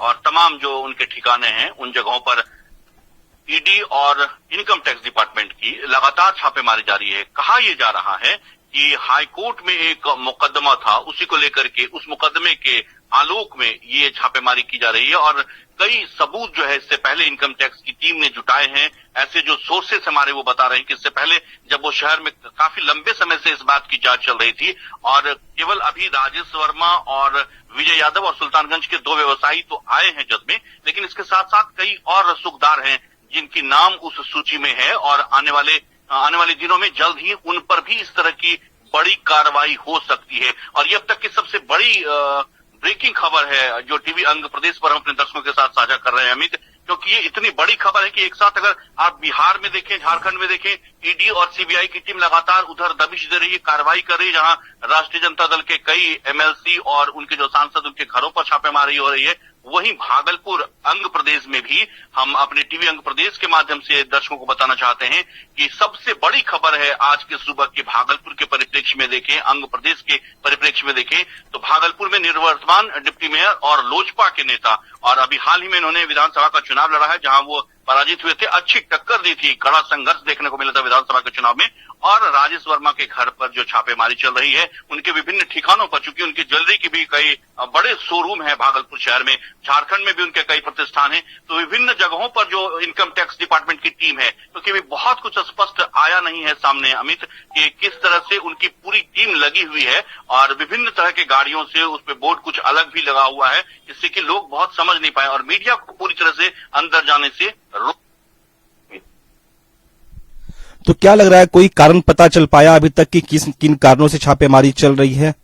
और तमाम जो उनके ठिकाने हैं उन जगहों पर ईडी और इनकम टैक्स डिपार्टमेंट की लगातार छापेमारी जारी है। कहा यह जा रहा है कि हाई कोर्ट में एक मुकदमा था, उसी को लेकर के उस मुकदमे के आलोक में ये छापेमारी की जा रही है और कई सबूत जो है इससे पहले इनकम टैक्स की टीम ने जुटाए हैं। ऐसे जो सोर्सेस हमारे वो बता रहे हैं कि इससे पहले जब वो शहर में काफी लंबे समय से इस बात की जांच चल रही थी और केवल अभी राजेश वर्मा और विजय यादव और सुल्तानगंज के 2 व्यवसायी तो आए हैं जज में, लेकिन इसके साथ साथ कई और रसूखदार हैं जिनकी नाम उस सूची में है और आने वाले दिनों में जल्द ही उन पर भी इस तरह की बड़ी कार्रवाई हो सकती है। और ये अब तक की सबसे बड़ी ब्रेकिंग खबर है जो टीवी अंग प्रदेश पर हम अपने दर्शकों के साथ साझा कर रहे हैं अमित, क्योंकि ये इतनी बड़ी खबर है कि एक साथ अगर आप बिहार में देखें, झारखंड में देखें, ईडी और सीबीआई की टीम लगातार उधर दबिश दे रही है, कार्रवाई कर रही है, जहां राष्ट्रीय जनता दल के कई एमएलसी और उनके जो सांसद उनके घरों पर छापेमारी हो रही है, वहीं भागलपुर अंग प्रदेश में भी हम अपने टीवी अंग प्रदेश के माध्यम से दर्शकों को बताना चाहते हैं कि सबसे बड़ी खबर है आज के सुबह के भागलपुर के परिप्रेक्ष्य में देखें, अंग प्रदेश के परिप्रेक्ष्य में देखें तो भागलपुर में निवर्तमान डिप्टी मेयर और लोजपा के नेता और अभी हाल ही में इन्होंने विधानसभा का चुनाव लड़ा है जहां वो पराजित हुए थे, अच्छी टक्कर दी थी, कड़ा संघर्ष देखने को मिला था विधानसभा के चुनाव में। और राजेश वर्मा के घर पर जो छापेमारी चल रही है उनके विभिन्न ठिकानों पर, चूंकि उनकी ज्वेलरी की भी कई बड़े शोरूम है भागलपुर शहर में, झारखंड में भी उनके कई प्रतिष्ठान हैं, तो विभिन्न जगहों पर जो इनकम टैक्स डिपार्टमेंट की टीम है, क्योंकि भी बहुत कुछ स्पष्ट आया नहीं है सामने अमित कि किस तरह से उनकी पूरी टीम लगी हुई है और विभिन्न तरह के गाड़ियों से उस पर बोर्ड कुछ अलग भी लगा हुआ है, जिससे कि लोग बहुत समझ नहीं पाए और मीडिया को पूरी तरह से अंदर जाने से रोक। तो क्या लग रहा है, कोई कारण पता चल पाया अभी तक कि किन कारणों से छापेमारी चल रही है?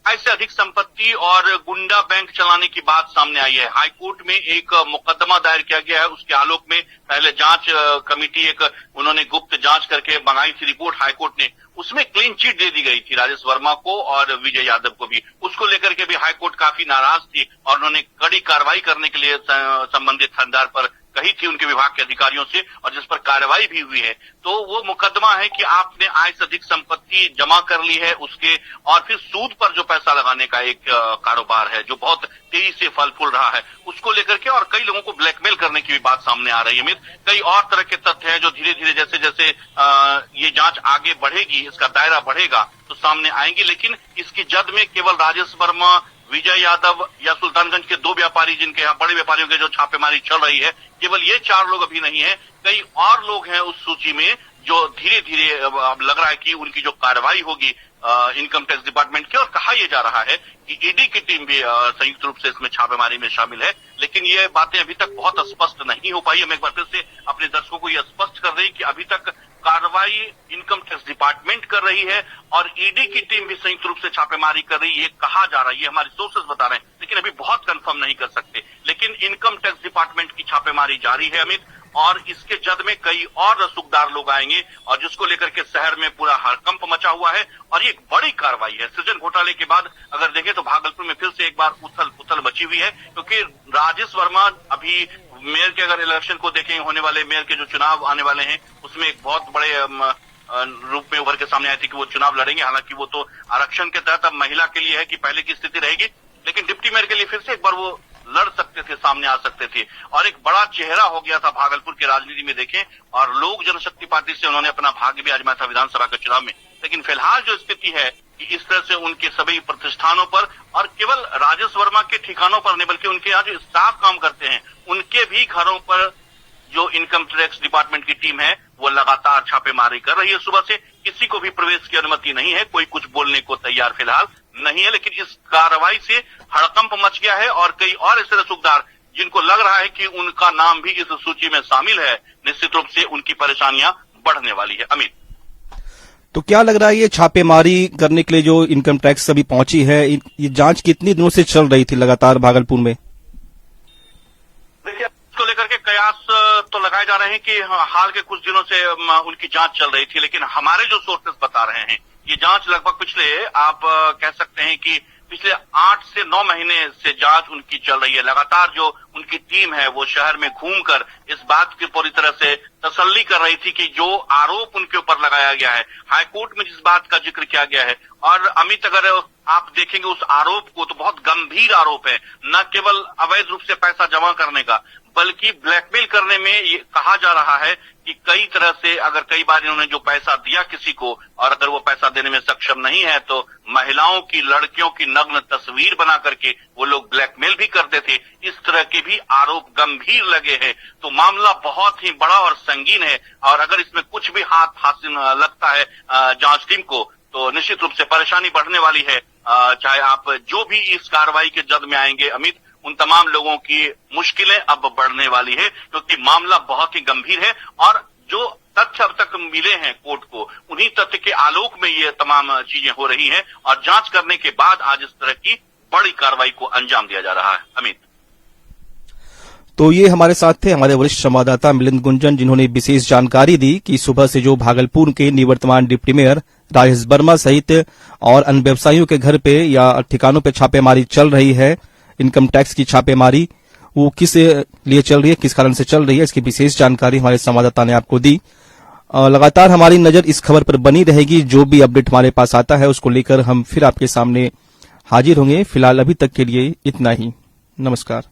आय से अधिक संपत्ति और गुंडा बैंक चलाने की बात सामने आई है। हाईकोर्ट में एक मुकदमा दायर किया गया है, उसके आलोक में पहले जांच कमेटी एक उन्होंने गुप्त जांच करके मंगाई थी रिपोर्ट हाईकोर्ट ने, उसमें क्लीन चिट दे दी गई थी राजेश वर्मा को और विजय यादव को भी। उसको लेकर के भी हाईकोर्ट काफी नाराज थी और उन्होंने कड़ी कार्रवाई करने के लिए संबंधित थानेदार पर कही थी उनके विभाग के अधिकारियों से और जिस पर कार्रवाई भी हुई है। तो वो मुकदमा है कि आपने आय से अधिक संपत्ति जमा कर ली है उसके और फिर सूद पर जो पैसा लगाने का एक कारोबार है जो बहुत तेजी से फल फूल रहा है, उसको लेकर के और कई लोगों को ब्लैकमेल करने की भी बात सामने आ रही है। कई और तरह के तथ्य हैं जो धीरे धीरे जैसे जैसे ये जांच आगे बढ़ेगी, इसका दायरा बढ़ेगा तो सामने आएंगी, लेकिन इसकी जद में केवल राजेश वर्मा, विजय यादव या सुल्तानगंज के 2 व्यापारी जिनके यहाँ बड़े व्यापारियों के जो छापेमारी चल रही है, केवल ये 4 लोग अभी नहीं है, कई और लोग हैं उस सूची में जो धीरे धीरे अब लग रहा है कि उनकी जो कार्रवाई होगी इनकम टैक्स डिपार्टमेंट की। और कहा यह जा रहा है कि ईडी की टीम भी संयुक्त रूप से इसमें छापेमारी में शामिल है, लेकिन ये बातें अभी तक बहुत स्पष्ट नहीं हो पाई। हम एक बार फिर से अपने दर्शकों को यह स्पष्ट कर रहे हैं कि अभी तक कार्रवाई इनकम टैक्स डिपार्टमेंट कर रही है और ईडी की टीम भी संयुक्त रूप से छापेमारी कर रही है, कहा जा रहा है, ये हमारे सोर्सेज बता रहे हैं, लेकिन अभी बहुत कंफर्म नहीं कर सकते। लेकिन इनकम टैक्स डिपार्टमेंट की छापेमारी जारी है अमित और इसके जद में कई और रसूखदार लोग आएंगे और जिसको लेकर के शहर में पूरा हड़कंप मचा हुआ है और ये एक बड़ी कार्रवाई है। सृजन घोटाले के बाद अगर देखें तो भागलपुर में फिर से एक बार उथल पुथल मची हुई है, क्योंकि राजेश वर्मा अभी मेयर के अगर इलेक्शन को देखें, होने वाले मेयर के जो चुनाव आने वाले हैं उसमें एक बहुत बड़े रूप में उभर के सामने आए थे कि वो चुनाव लड़ेंगे। हालांकि वो तो आरक्षण के तहत अब महिला के लिए है कि पहले की स्थिति रहेगी, लेकिन डिप्टी मेयर के लिए फिर से एक बार वो लड़ सकते थे, सामने आ सकते थे और एक बड़ा चेहरा हो गया था भागलपुर की राजनीति में देखें। और लोक जनशक्ति पार्टी से उन्होंने अपना भाग्य भी आजमाया था विधानसभा के चुनाव में, लेकिन फिलहाल जो स्थिति है कि इस तरह से उनके सभी प्रतिष्ठानों पर और केवल राजेश वर्मा के ठिकानों पर नहीं बल्कि उनके यहाँ जो स्टाफ काम करते हैं उनके भी घरों पर जो इनकम टैक्स डिपार्टमेंट की टीम है वो लगातार छापेमारी कर रही है। सुबह से किसी को भी प्रवेश की अनुमति नहीं है, कोई कुछ बोलने को तैयार फिलहाल नहीं है, लेकिन इस कार्रवाई से हड़कंप मच गया है और कई और ऐसे रसूखदार जिनको लग रहा है कि उनका नाम भी इस सूची में शामिल है, निश्चित रूप से उनकी परेशानियां बढ़ने वाली है। अमित, तो क्या लग रहा है ये छापेमारी करने के लिए जो इनकम टैक्स अभी पहुंची है, ये जांच कितनी दिनों से चल रही थी लगातार भागलपुर में? देखिए, इसको लेकर के कयास तो लगाए जा रहे हैं कि हाल के कुछ दिनों से उनकी जांच चल रही थी, लेकिन हमारे जो सोर्सेस बता रहे हैं ये जांच लगभग पिछले आप कह सकते हैं कि पिछले 8 से 9 महीने से जांच उनकी चल रही है। लगातार जो उनकी टीम है वो शहर में घूमकर इस बात की पूरी तरह से तसल्ली कर रही थी कि जो आरोप उनके ऊपर लगाया गया है, हाईकोर्ट में जिस बात का जिक्र किया गया है, और अमित अगर आप देखेंगे उस आरोप को तो बहुत गंभीर आरोप है, न केवल अवैध रूप से पैसा जमा करने का बल्कि ब्लैकमेल करने में ये कहा जा रहा है कि कई तरह से अगर कई बार इन्होंने जो पैसा दिया किसी को और अगर वो पैसा देने में सक्षम नहीं है तो महिलाओं की, लड़कियों की नग्न तस्वीर बना करके वो लोग ब्लैकमेल भी करते थे। इस तरह के भी आरोप गंभीर लगे हैं। तो मामला बहुत ही बड़ा और संगीन है और अगर इसमें कुछ भी हाथ लगता है जांच टीम को तो निश्चित रूप से परेशानी बढ़ने वाली है। चाहे आप जो भी इस कार्रवाई के जद में आएंगे अमित, उन तमाम लोगों की मुश्किलें अब बढ़ने वाली है क्योंकि मामला बहुत ही गंभीर है और जो तथ्य अब तक मिले हैं कोर्ट को, उन्हीं तथ्य के आलोक में ये तमाम चीजें हो रही हैं और जांच करने के बाद आज इस तरह की बड़ी कार्रवाई को अंजाम दिया जा रहा है। अमित, तो ये हमारे साथ थे हमारे वरिष्ठ संवाददाता मिलिंद गुंजन, जिन्होंने विशेष जानकारी दी कि सुबह से जो भागलपुर के निवर्तमान डिप्टी मेयर राजेश वर्मा सहित और अन्य व्यवसायियों के घर पे या ठिकानों पे छापेमारी चल रही है, इनकम टैक्स की छापेमारी वो किस लिए चल रही है, किस कारण से चल रही है, इसकी विशेष जानकारी हमारे संवाददाता ने आपको दी। लगातार हमारी नजर इस खबर पर बनी रहेगी। जो भी अपडेट हमारे पास आता है उसको लेकर हम फिर आपके सामने हाजिर होंगे। फिलहाल अभी तक के लिए इतना ही। नमस्कार।